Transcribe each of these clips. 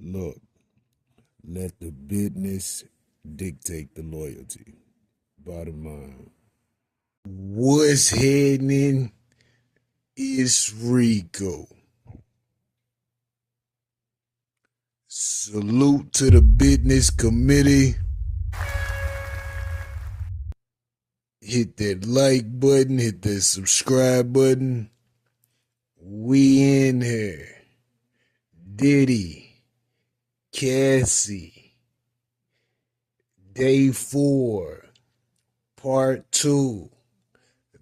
Look, let the business dictate the loyalty. Bottom line. What's happening is Rico. Salute to the business committee. Hit that like button, hit that subscribe button. We in here. Diddy, Cassie, Day 4, Part 2,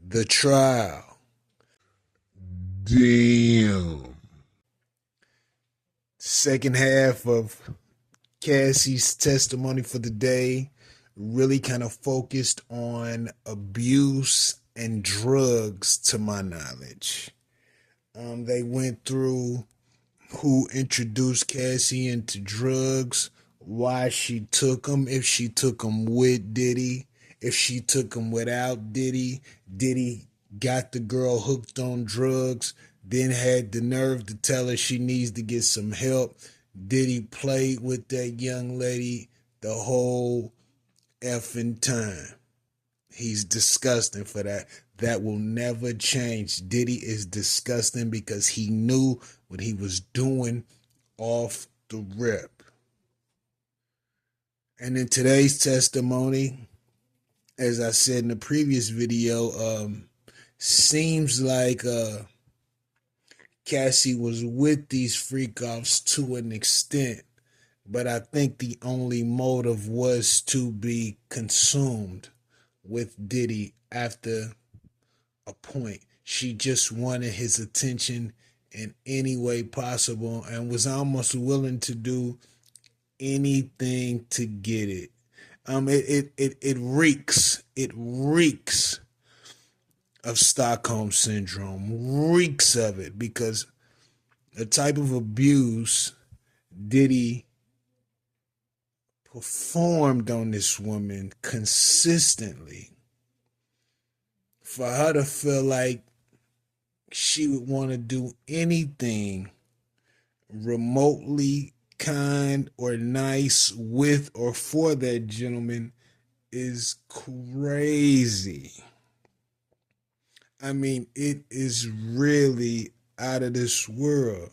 The Trial. Damn. Second half of Cassie's testimony for the day really kind of focused on abuse and drugs, to my knowledge. They went through who introduced Cassie into drugs, why she took them, if she took them with Diddy, if she took them without Diddy. Diddy got the girl hooked on drugs, then had the nerve to tell her she needs to get some help. Diddy played with that young lady the whole effing time. He's disgusting for that. That will never change. Diddy is disgusting because he knew what he was doing off the rip. And in today's testimony, as I said in the previous video, seems like Cassie was with these freak-offs to an extent, but I think the only motive was to be consumed with Diddy after a point. She just wanted his attention in any way possible and was almost willing to do anything to get it. It reeks of Stockholm syndrome, reeks of it, because the type of abuse Diddy performed on this woman consistently, for her to feel like she would want to do anything remotely kind or nice with or for that gentleman is crazy. I mean, it is really out of this world.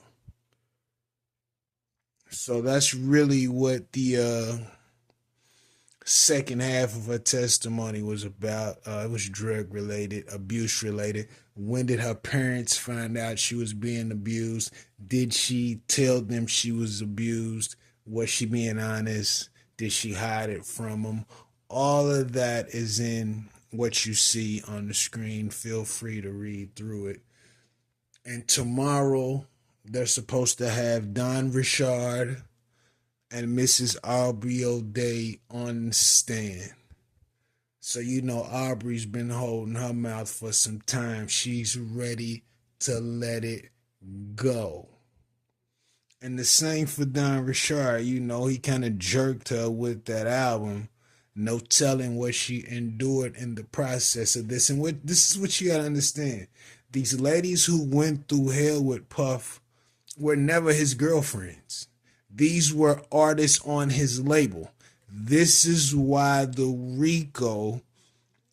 So that's really what the second half of her testimony was about. It was drug related, abuse related. When did her parents find out she was being abused? Did she tell them she was abused? Was she being honest? Did she hide it from them? All of that is in what you see on the screen. Feel free to read through it. And tomorrow, they're supposed to have Don Richard and Mrs. Aubrey O'Day on the stand. So you know Aubrey's been holding her mouth for some time. She's ready to let it go. And the same for Don Richard. You know, he kind of jerked her with that album. No telling what she endured in the process of this. And this is what you gotta understand. These ladies who went through hell with Puff were never his girlfriends. These were artists on his label. This is why the Rico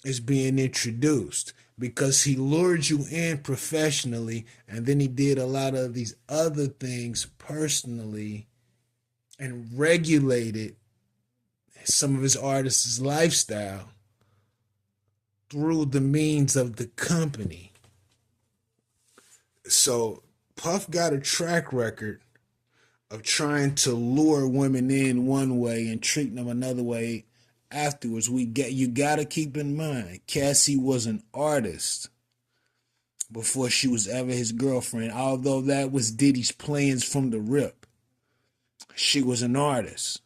is being introduced, because he lured you in professionally and then he did a lot of these other things personally and regulated some of his artists' lifestyle through the means of the company. So Puff got a track record of trying to lure women in one way and treating them another way afterwards. You gotta keep in mind, Cassie was an artist before she was ever his girlfriend, although that was Diddy's plans from the rip. She was an artist.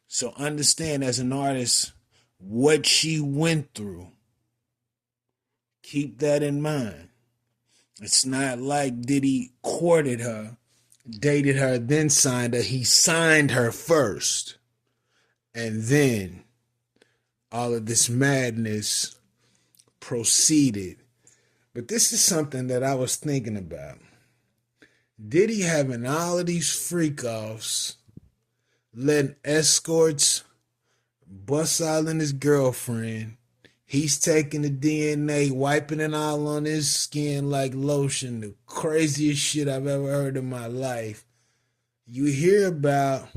So understand, as an artist, what she went through. Keep that in mind. It's not like Diddy courted her, dated her, then signed her. He signed her first. And then all of this madness proceeded. But this is something that I was thinking about. Diddy having all of these freak offs, letting escorts bust out in his girlfriend. He's taking the DNA, wiping it all on his skin like lotion. The craziest shit I've ever heard in my life. You hear about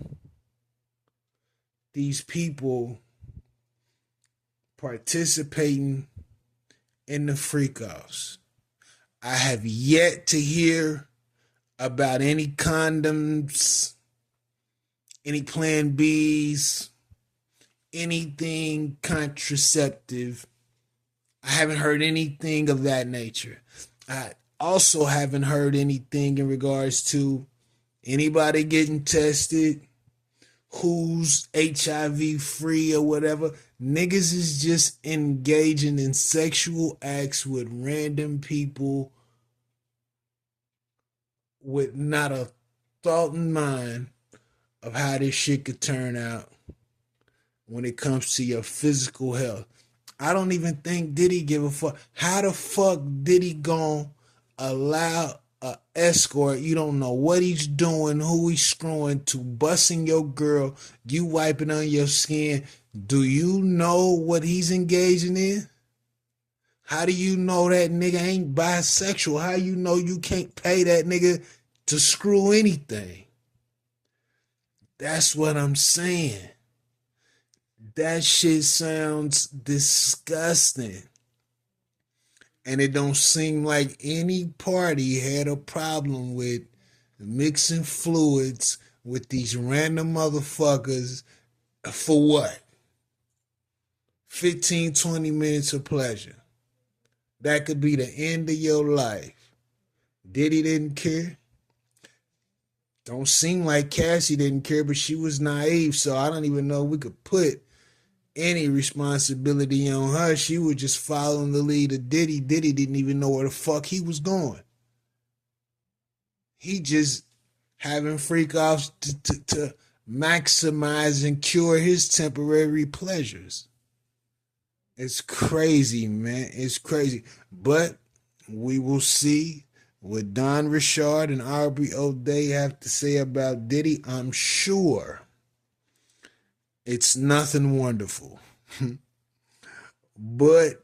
these people participating in the freak offs. I have yet to hear about any condoms, any plan Bs, anything contraceptive. I haven't heard anything of that nature. I also haven't heard anything in regards to anybody getting tested, who's HIV free or whatever. Niggas is just engaging in sexual acts with random people with not a thought in mind of how this shit could turn out when it comes to your physical health. I don't even think Diddy give a fuck. How the fuck Diddy gonna allow a escort, you don't know what he's doing, who he's screwing, to busting your girl, you wiping on your skin? Do you know what he's engaging in? How do you know that nigga ain't bisexual? How you know you can't pay that nigga to screw anything? That's what I'm saying. That shit sounds disgusting. And it don't seem like any party had a problem with mixing fluids with these random motherfuckers for what? 15, 20 minutes of pleasure. That could be the end of your life. Diddy didn't care. Don't seem like Cassie didn't care, but she was naive, so I don't even know if we could put any responsibility on her. She was just following the lead of Diddy. Diddy didn't even know where the fuck he was going. He just having freak offs to maximize and cure his temporary pleasures. It's crazy, man. It's crazy. But we will see what Don Richard and Aubrey O'Day have to say about Diddy. I'm sure it's nothing wonderful. But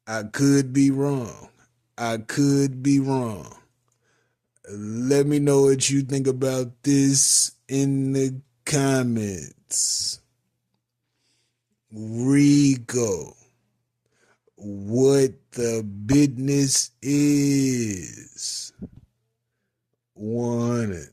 I could be wrong. I could be wrong. Let me know what you think about this in the comments. Rico, what the business is. Want it.